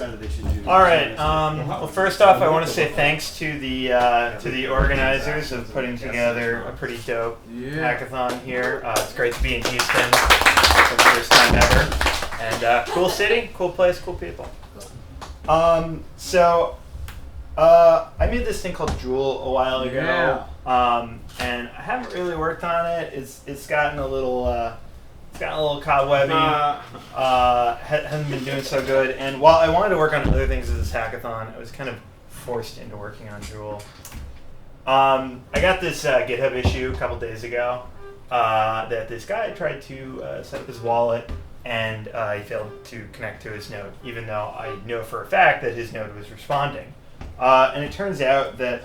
decided they should do. All right. Well, first off, I want to say thanks to the organizers of putting together a pretty dope hackathon here. It's great to be in Houston for the first time ever, and cool city, cool place, cool people. I made this thing called Joule a while ago, and I haven't really worked on it. It's gotten a little cobwebby. Hasn't been doing so good. And while I wanted to work on other things as this hackathon, I was kind of forced into working on Joule. I got this GitHub issue a couple days ago that this guy tried to set up his wallet, and he failed to connect to his node, even though I know for a fact that his node was responding. And it turns out that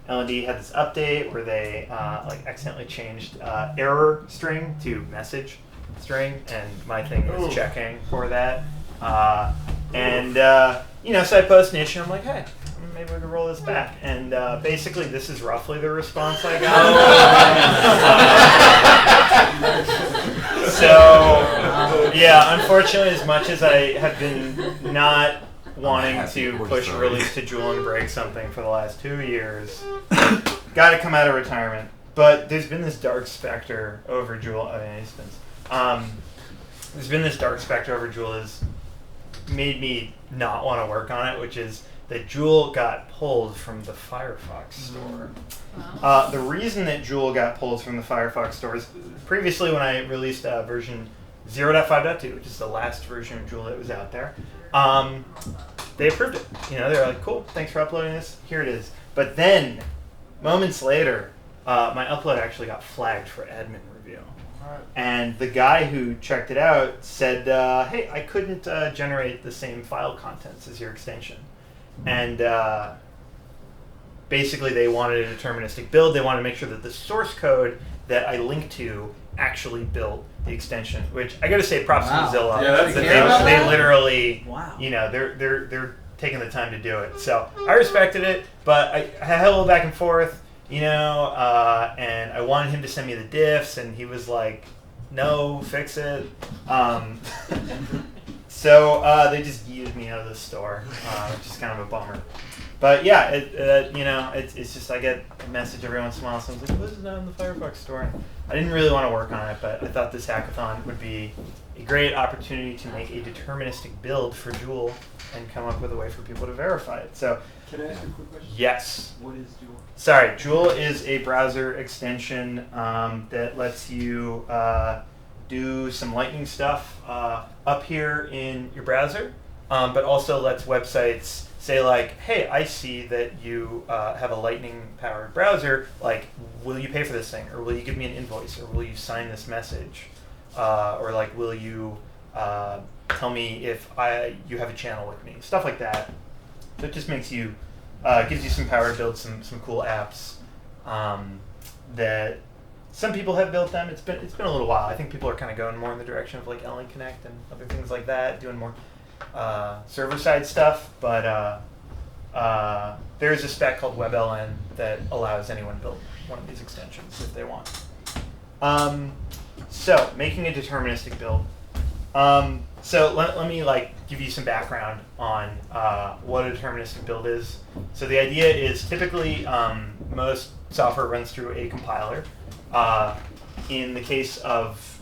L&D had this update where they accidentally changed error string to message string, and my thing was checking for that. So I post an issue. I'm like, hey, maybe we could roll this back. And basically, this is roughly the response I got. So, yeah, unfortunately, as much as I have been not wanting to push release to Joule and break something for the last 2 years, got to come out of retirement. But there's been this dark specter over Joule. There's been this dark specter over Joule that's made me not want to work on it, which is that Joule got pulled from the Firefox store. Wow. The reason that Joule got pulled from the Firefox store is previously when I released version 0.5.2, which is the last version of Joule that was out there, they approved it. They're like, cool, thanks for uploading this, here it is. But then, moments later, my upload actually got flagged for admin review. And the guy who checked it out said, hey, I couldn't generate the same file contents as your extension. And basically they wanted a deterministic build. They wanted to make sure that the source code that I linked to actually built the extension, which I got to say, props to Mozilla. Yeah, they literally, wow. They're taking the time to do it. So I respected it, but I had a little back and forth, and I wanted him to send me the diffs, and he was like, no, fix it. So they just yeeted me out of the store, which is kind of a bummer. But yeah, it's just I get a message every once in a while. Someone's like, "What is it on the Firefox store?" I didn't really want to work on it, but I thought this hackathon would be a great opportunity to make a deterministic build for Joule and come up with a way for people to verify it. So, can I ask you a quick question? Yes. What is Joule? Sorry, Joule is a browser extension that lets you do some Lightning stuff up here in your browser, but also lets websites say like, hey, I see that you have a Lightning-powered browser. Like, will you pay for this thing? Or will you give me an invoice? Or will you sign this message? Or like, will you tell me if you have a channel with me? Stuff like that. So it just makes you, gives you some power to build some cool apps that some people have built them. It's been a little while. I think people are kind of going more in the direction of like LN Connect and other things like that, doing more server-side stuff, but there's a spec called webln that allows anyone to build one of these extensions if they want. So, making a deterministic build. So let me give you some background on what a deterministic build is. So the idea is typically most software runs through a compiler. In the case of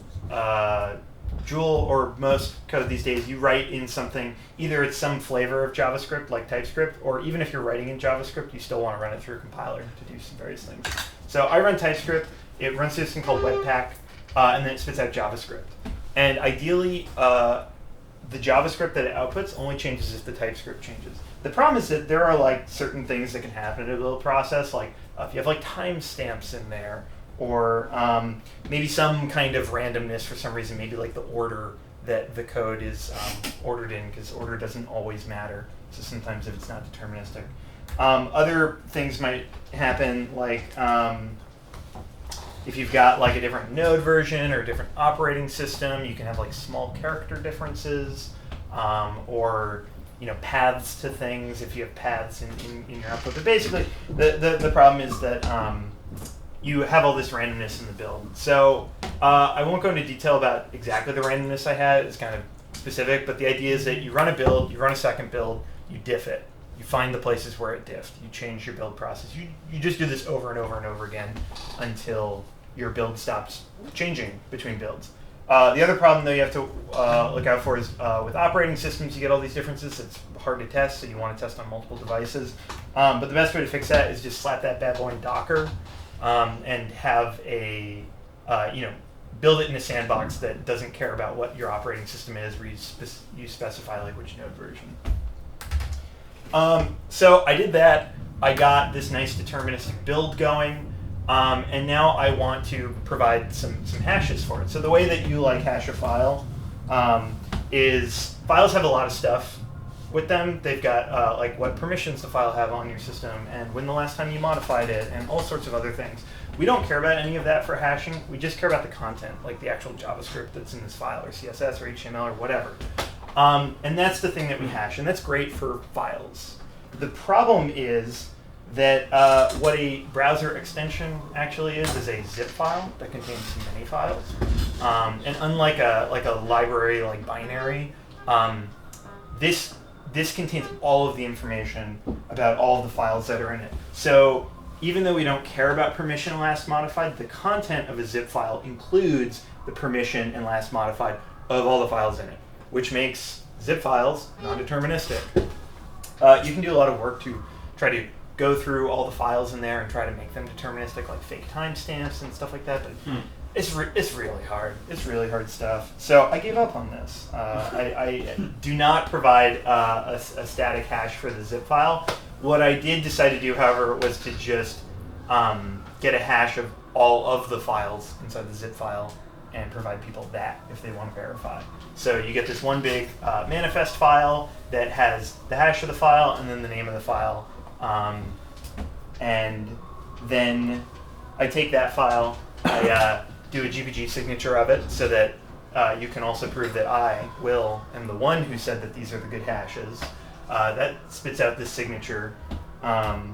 Joule or most code these days, you write in something, either it's some flavor of JavaScript like TypeScript, or even if you're writing in JavaScript, you still want to run it through a compiler to do some various things. So I run TypeScript, it runs through this thing called Webpack, and then it spits out JavaScript. And ideally, the JavaScript that it outputs only changes if the TypeScript changes. The problem is that there are certain things that can happen in a build process, like if you have timestamps in there, or maybe some kind of randomness for some reason, maybe the order that the code is ordered in, because order doesn't always matter. So sometimes if it's not deterministic. Other things might happen, if you've got a different node version or a different operating system, you can have small character differences, or paths to things if you have paths in your output. But basically, the problem is that you have all this randomness in the build. So I won't go into detail about exactly the randomness I had. It's kind of specific, but the idea is that you run a build, you run a second build, you diff it. You find the places where it diffed. You change your build process. You just do this over and over and over again until your build stops changing between builds. The other problem, though, you have to look out for is with operating systems, you get all these differences. It's hard to test, so you want to test on multiple devices. But the best way to fix that is just slap that bad boy in Docker and have a, build it in a sandbox that doesn't care about what your operating system is, where you specify like which node version. So I did that. I got this nice deterministic build going. And now I want to provide some hashes for it. So the way that you hash a file is files have a lot of stuff with them. They've got what permissions the file have on your system and when the last time you modified it and all sorts of other things. We don't care about any of that for hashing. We just care about the content, like the actual JavaScript that's in this file or CSS or HTML or whatever. And that's the thing that we hash, and that's great for files. The problem is that what a browser extension actually is a zip file that contains many files. And unlike a library like binary, this contains all of the information about all of the files that are in it. So even though we don't care about permission last modified, the content of a zip file includes the permission and last modified of all the files in it, which makes zip files non-deterministic. You can do a lot of work to try to go through all the files in there and try to make them deterministic, like fake timestamps and stuff like that. But it's really hard. It's really hard stuff. So I gave up on this. I do not provide a static hash for the zip file. What I did decide to do, however, was to just get a hash of all of the files inside the zip file and provide people that if they want to verify. So you get this one big manifest file that has the hash of the file and then the name of the file. And then I take that file, I do a GPG signature of it so that you can also prove that I, Will, am the one who said that these are the good hashes. That spits out this signature. And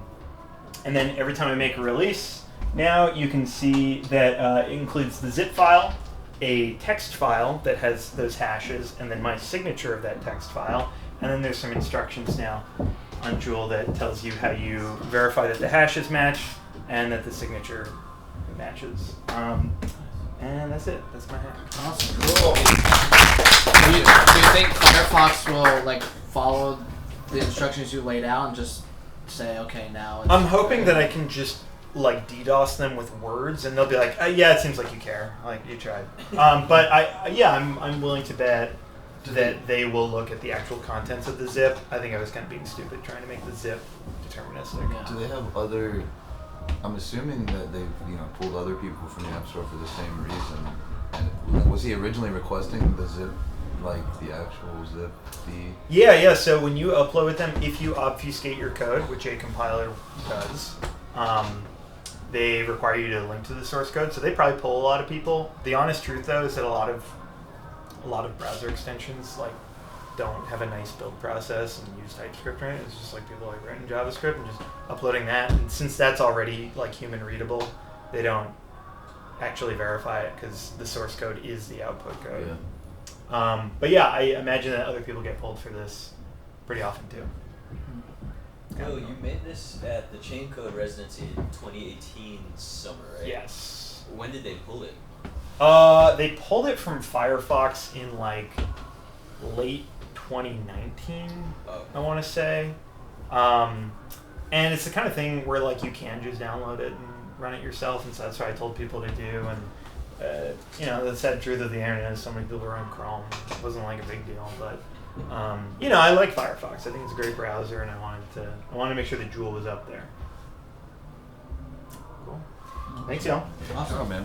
then every time I make a release, now you can see that it includes the zip file, a text file that has those hashes, and then my signature of that text file. And then there's some instructions now on Joule that tells you how you verify that the hashes match and that the signature matches. And that's it. That's my hack. Awesome. Cool. Do you think Firefox will follow the instructions you laid out and just say, okay, now? I'm hoping that I can just DDoS them with words, and they'll be like, yeah, it seems like you care. You tried. But I'm willing to bet that they will look at the actual contents of the zip. I think I was kind of being stupid trying to make the zip deterministic. Yeah. Do they have other? I'm assuming that they've pulled other people from the App Store for the same reason. And was he originally requesting the zip, the actual zip? Yeah. So when you upload them, if you obfuscate your code, which a compiler does, they require you to link to the source code. So they probably pull a lot of people. The honest truth, though, is that a lot of browser extensions don't have a nice build process and use TypeScript, right? It's just people writing JavaScript and just uploading that. And since that's already human readable, they don't actually verify it because the source code is the output code. Yeah. But yeah, I imagine that other people get pulled for this pretty often too. Oh, you made this at the Chain Code residency in 2018 summer, right? Yes. When did they pull it? They pulled it from Firefox in late 2019, I want to say. And it's the kind of thing where you can just download it and run it yourself, and so that's what I told people to do. And the sad truth of the internet is so many people run Chrome. It wasn't a big deal, but I like Firefox. I think it's a great browser, and I wanted to make sure that Joule was up there. Cool. Thanks, y'all. Awesome, man.